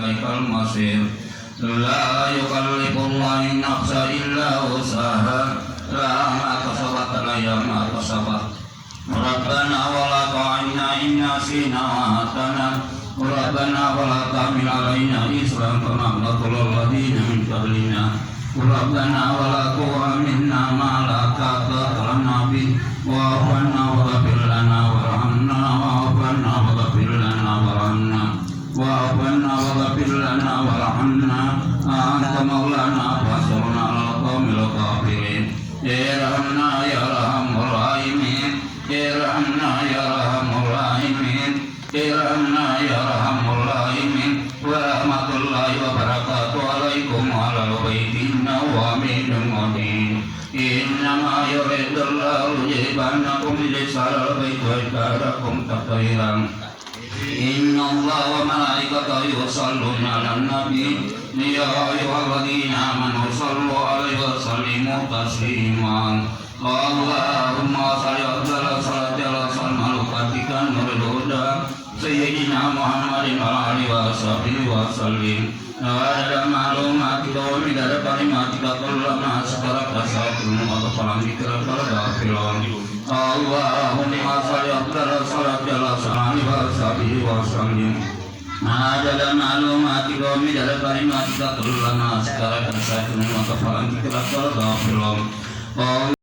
ilaikal masir. La yukallifullahu nafsan illa wus'aha, laha ma kasabat wa laha ma kasabat. Rabbana wa la tu'akhidhna in nasina wa akhtana. Rabbana wa la tahmil 'alaina isran kama hamaltahu 'alal ladzina min qablina. Rabbana wa la tuhammilna ma la taqata lana bihi wa'fu 'anna waghfir lana warhamna wa'fu 'anna waghfir lana warhamna wa'fu 'anna waghfir lana warhamna anta maulana fansurna 'alal qaumil kafirin. Irhamna ya arhamar rahimin, irhamna ya arhamar rahimin, irhamna ya arhamar rahimin. Wa rahmatullahi wa barakatuh alaikum wa ala baiti nawamin mu'min. Innama yuridullahu jibanakum lisal bait wa ibadakum tathiran. Inna Allah wa malaikatahu yusalluna 'alan nabi ya ayyuhalladzina amanu sallu 'alaihi wa sallimu tasliman. Allahumma shalli 'ala sayyidina nuril huda sayyidina Muhammadin wa alihi wa sahbihi wa sallim. Ada maklumatika wa midada kalimatika kullama sakaraka sakin wa tafalamika kalafilon. Allahumma shalli 'ala sayyidina wa sahbihi wa sallim. Ada maklumatika wa midada kalimatika kullama sakaraka sakin wa tafalamika kalafilon.